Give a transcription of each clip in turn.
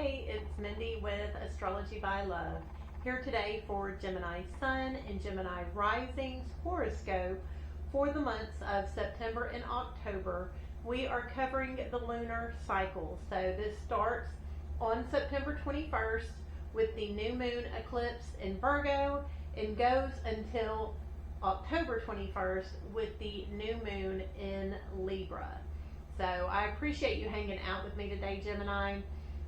Hey, it's Mindy with Astrology by Love, here today for Gemini Sun and Gemini Rising's horoscope for the months of September and October. We are covering the lunar cycle. So this starts on September 21st with the new moon eclipse in Virgo and goes until October 21st with the new moon in Libra. So I appreciate you hanging out with me today, Gemini.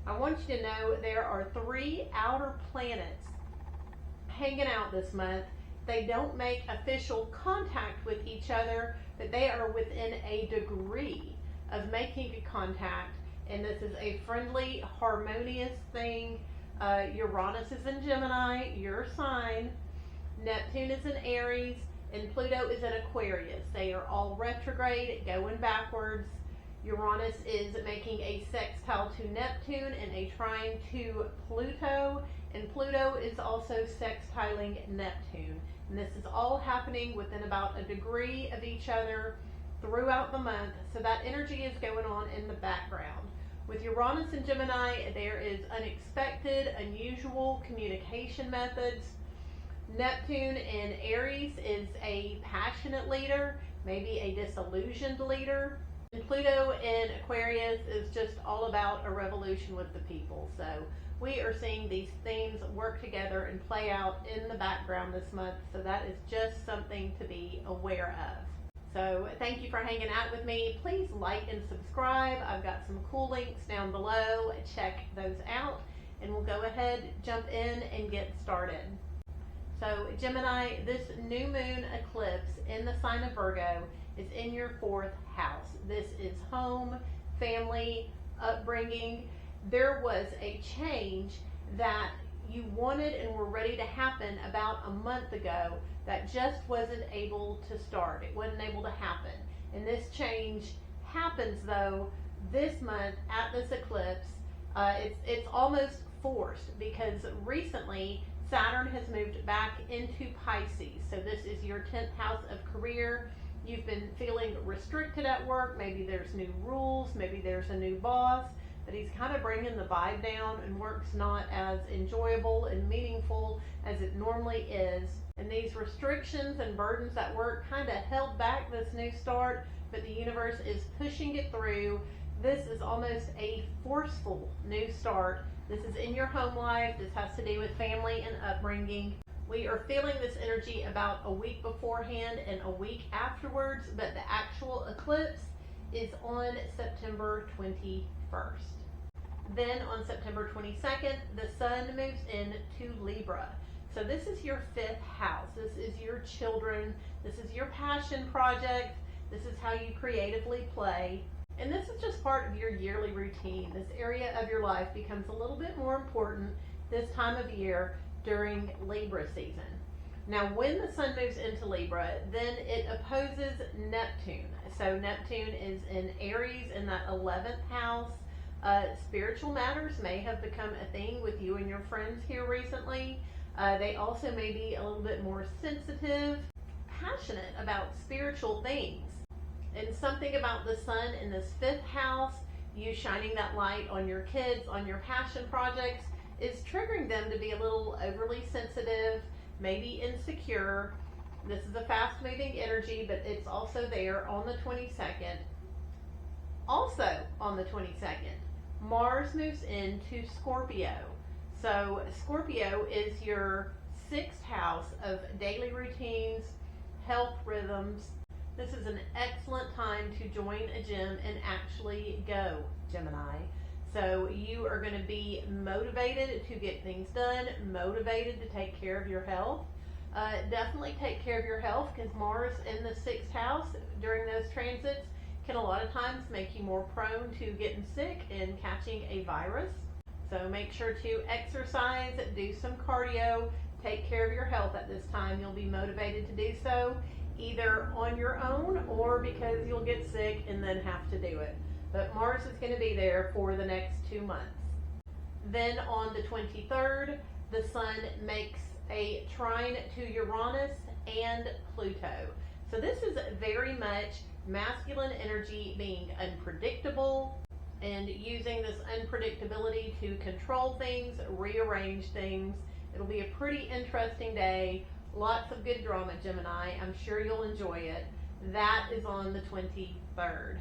I want you to know there are 3 outer planets hanging out this month. They don't make official contact with each other, but they are within a degree of making a contact, and this is a friendly, harmonious thing. Uranus is in Gemini, your sign. Neptune is in Aries, and Pluto is in Aquarius. They are all retrograde, going backwards. Uranus is making a sextile to Neptune and a trine to Pluto, and Pluto is also sextiling Neptune. And this is all happening within about a degree of each other throughout the month, so that energy is going on in the background. With Uranus and Gemini, there is unexpected, unusual communication methods. Neptune in Aries is a passionate leader, maybe a disillusioned leader. And Pluto in Aquarius is just all about a revolution with the people. So we are seeing these themes work together and play out in the background this month. So that is just something to be aware of. So thank you for hanging out with me. Please like and subscribe. I've got some cool links down below. Check those out. And we'll go ahead, jump in, and get started. So Gemini, this new moon eclipse in the sign of Virgo is in your 4th house. This is home, family, upbringing. There was a change that you wanted and were ready to happen about a month ago that just wasn't able to start. It wasn't able to happen. And this change happens though this month at this eclipse. It's almost forced because recently Saturn has moved back into Pisces. So this is your 10th house of career. You've been feeling restricted at work. Maybe there's new rules. Maybe there's a new boss. But he's kind of bringing the vibe down, and work's not as enjoyable and meaningful as it normally is. And these restrictions and burdens at work kind of held back this new start, but the universe is pushing it through. This is almost a forceful new start. This is in your home life. This has to do with family and upbringing. We are feeling this energy about a week beforehand and a week afterwards, but the actual eclipse is on September 21st. Then on September 22nd, the sun moves into Libra. So this is your 5th house. This is your children. This is your passion project. This is how you creatively play. And this is just part of your yearly routine. This area of your life becomes a little bit more important this time of year during Libra season. Now, when the sun moves into Libra, then it opposes Neptune. So Neptune is in Aries in that 11th house. Spiritual matters may have become a thing with you and your friends here recently. They also may be a little bit more sensitive, passionate about spiritual things. And something about the sun in this 5th house, you shining that light on your kids, on your passion projects, is triggering them to be a little overly sensitive, maybe insecure. This is a fast-moving energy, but it's also there on the 22nd. Also on the 22nd, Mars moves into Scorpio. So Scorpio is your 6th house of daily routines, health rhythms. This is an excellent time to join a gym and actually go, Gemini. So you are going to be motivated to get things done, motivated to take care of your health. Definitely take care of your health, because Mars in the 6th house during those transits can a lot of times make you more prone to getting sick and catching a virus. So make sure to exercise, do some cardio, take care of your health at this time. You'll be motivated to do so, either on your own or because you'll get sick and then have to do it. But Mars is going to be there for the next 2 months. Then on the 23rd, the sun makes a trine to Uranus and Pluto. So this is very much masculine energy being unpredictable, and using this unpredictability to control things, rearrange things. It'll be a pretty interesting day. Lots of good drama, Gemini. I'm sure you'll enjoy it. That is on the 23rd.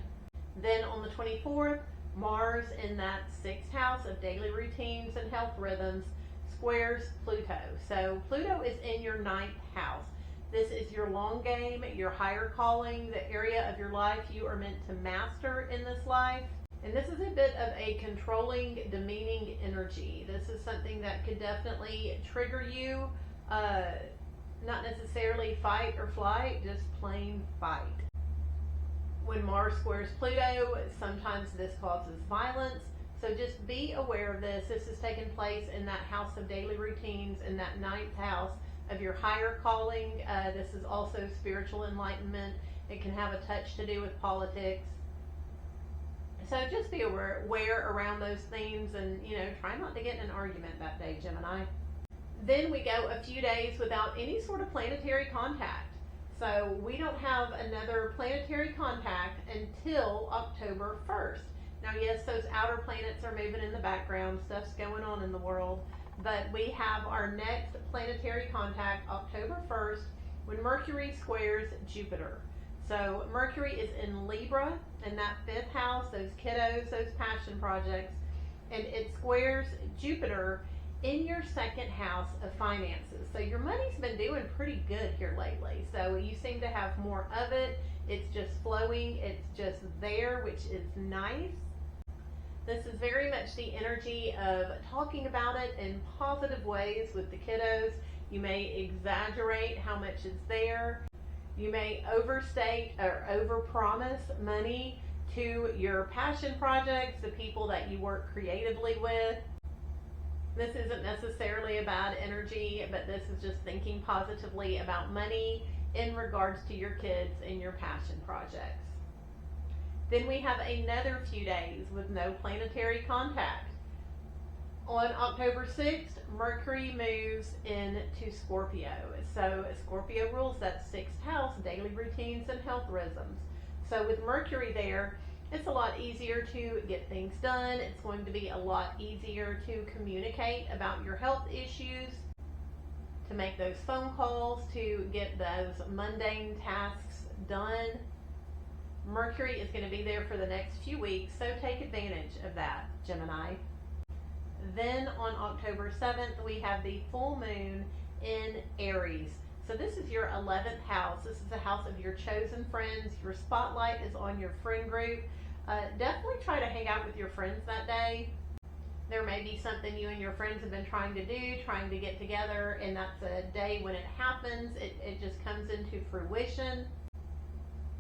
Then on the 24th, Mars in that 6th house of daily routines and health rhythms squares Pluto. So Pluto is in your 9th house. This is your long game, your higher calling, the area of your life you are meant to master in this life. And this is a bit of a controlling, demeaning energy. This is something that could definitely trigger you. Not necessarily fight or flight, just plain fight. When Mars squares Pluto, sometimes this causes violence. So just be aware of this. This is taking place in that house of daily routines, in that 9th house of your higher calling. This is also spiritual enlightenment. It can have a touch to do with politics. So just be aware around those themes, and try not to get in an argument that day, Gemini. Then we go a few days without any sort of planetary contact. So we don't have another planetary contact until October 1st. Now, yes, those outer planets are moving in the background, stuff's going on in the world, but we have our next planetary contact October 1st when Mercury squares Jupiter. So Mercury is in Libra, in that 5th house, those kiddos, those passion projects, and it squares Jupiter in your 2nd house of finances. So your money's been doing pretty good here lately. So you seem to have more of it. It's just flowing. It's just there, which is nice. This is very much the energy of talking about it in positive ways with the kiddos. You may exaggerate how much is there. You may overstate or overpromise money to your passion projects, the people that you work creatively with. This isn't necessarily a bad energy, but this is just thinking positively about money in regards to your kids and your passion projects. Then we have another few days with no planetary contact. On October 6th, Mercury moves into Scorpio. So Scorpio rules that 6th house, daily routines and health rhythms. So with Mercury there, it's a lot easier to get things done. It's going to be a lot easier to communicate about your health issues, to make those phone calls, to get those mundane tasks done. Mercury is going to be there for the next few weeks, so take advantage of that, Gemini. Then on October 7th, we have the full moon in Aries. So this is your 11th house. This is the house of your chosen friends. Your spotlight is on your friend group. Definitely try to hang out with your friends that day. There may be something you and your friends have been trying to do, trying to get together, and that's a day when it happens. It just comes into fruition.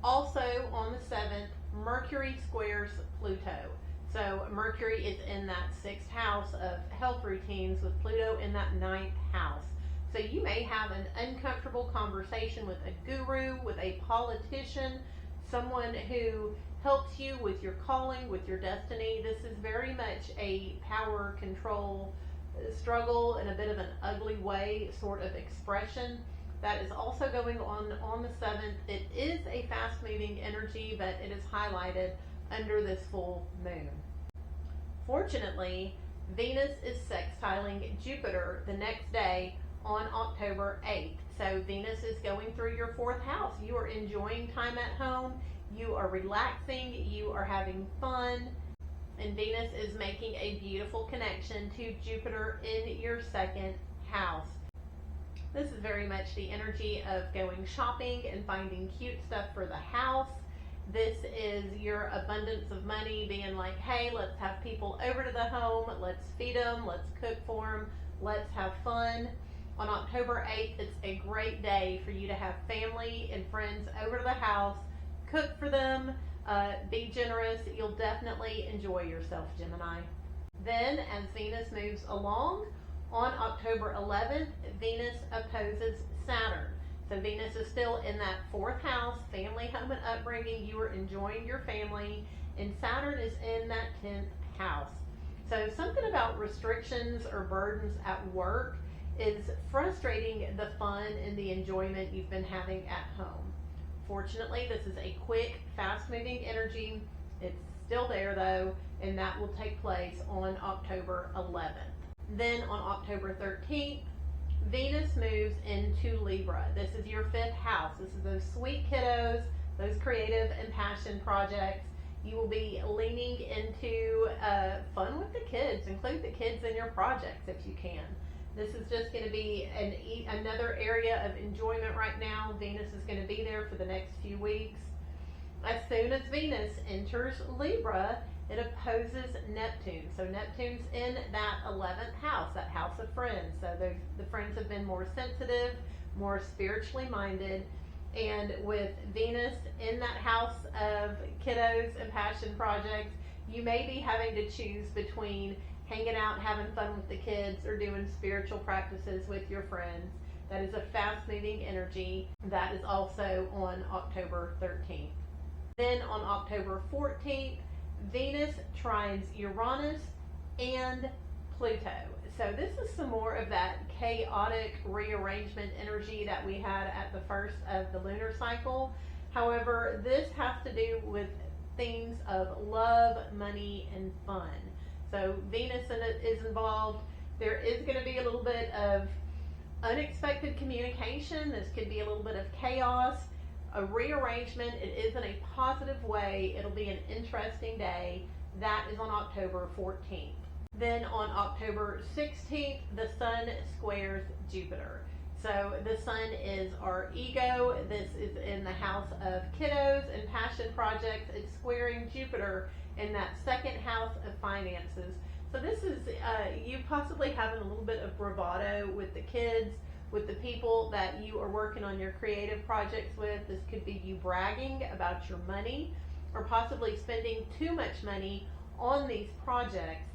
Also on the 7th, Mercury squares Pluto. So Mercury is in that 6th house of health routines with Pluto in that 9th house. So you may have an uncomfortable conversation with a guru, with a politician, someone who helps you with your calling, with your destiny. This is very much a power control struggle in a bit of an ugly way sort of expression. That is also going on the 7th. It is a fast moving energy, but it is highlighted under this full moon. Fortunately, Venus is sextiling Jupiter the next day on October 8th. So Venus is going through your 4th house. You are enjoying time at home. You are relaxing. You are having fun. And Venus is making a beautiful connection to Jupiter in your 2nd house. This is very much the energy of going shopping and finding cute stuff for the house. This is your abundance of money being like, hey, let's have people over to the home. Let's feed them. Let's cook for them. Let's have fun. On October 8th, it's a great day for you to have family and friends over to the house. Cook for them. Be generous. You'll definitely enjoy yourself, Gemini. Then, as Venus moves along, on October 11th, Venus opposes Saturn. So Venus is still in that 4th house, family, home, and upbringing. You are enjoying your family. And Saturn is in that 10th house. So something about restrictions or burdens at work is frustrating the fun and the enjoyment you've been having at home. Fortunately, this is a quick, fast-moving energy. It's still there, though. and that will take place on October 11th. Then on October 13th, Venus moves into Libra. This is your 5th house. This is those sweet kiddos, those creative and passion projects. You will be leaning into fun with the kids. Include the kids in your projects if you can. This is just going to be another area of enjoyment right now. Venus is going to be there for the next few weeks. As soon as Venus enters Libra, it opposes Neptune. So Neptune's in that 11th house, that house of friends. So the friends have been more sensitive, more spiritually minded. And with Venus in that house of kiddos and passion projects, you may be having to choose between hanging out, having fun with the kids, or doing spiritual practices with your friends. That is a fast-moving energy. That is also on October 13th. Then on October 14th, Venus trines Uranus and Pluto. So this is some more of that chaotic rearrangement energy that we had at the first of the lunar cycle. However, this has to do with themes of love, money, and fun. So Venus is involved. There is going to be a little bit of unexpected communication. This could be a little bit of chaos, a rearrangement. It is in a positive way. It'll be an interesting day. That is on October 14th. Then on October 16th, the Sun squares Jupiter. So the Sun is our ego. This is in the house of kiddos and passion projects. It's squaring Jupiter in that 2nd house of finances. So this is you possibly having a little bit of bravado with the kids, with the people that you are working on your creative projects with. This could be you bragging about your money, or possibly spending too much money on these projects.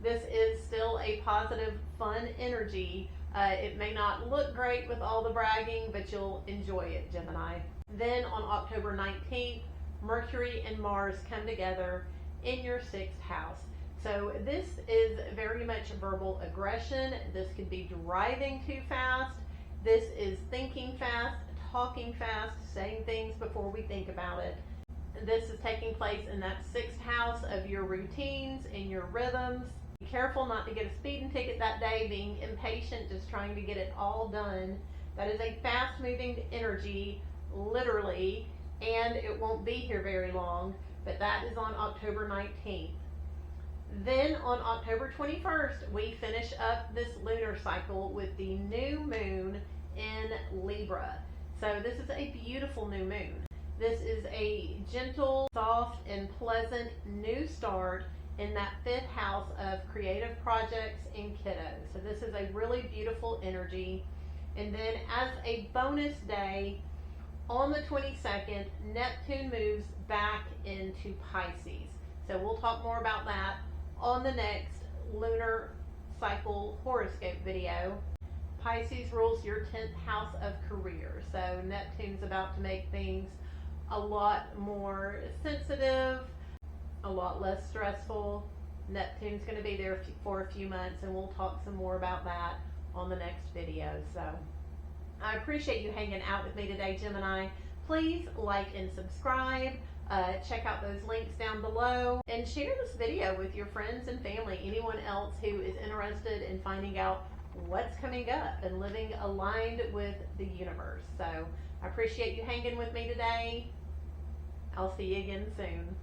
This is still a positive, fun energy. It may not look great with all the bragging, but you'll enjoy it, Gemini. Then on October 19th, Mercury and Mars come together in your 6th house. So this is very much verbal aggression. This could be driving too fast. This is thinking fast, talking fast, saying things before we think about it. This is taking place in that 6th house of your routines and your rhythms. Be careful not to get a speeding ticket that day, being impatient, just trying to get it all done. That is a fast-moving energy, literally, and it won't be here very long, but that is on October 19th. Then on October 21st, we finish up this lunar cycle with the new moon in Libra. So this is a beautiful new moon. This is a gentle, soft, and pleasant new start in that 5th house of creative projects and kiddos. So this is a really beautiful energy. And then as a bonus day, on the 22nd, Neptune moves back into Pisces. So we'll talk more about that on the next lunar cycle horoscope video. Pisces rules your 10th house of career. So Neptune's about to make things a lot more sensitive, a lot less stressful. Neptune's going to be there for a few months, and we'll talk some more about that on the next video. So I appreciate you hanging out with me today, Gemini. Please like and subscribe. Check out those links down below, and share this video with your friends and family, anyone else who is interested in finding out what's coming up and living aligned with the universe. So I appreciate you hanging with me today. I'll see you again soon.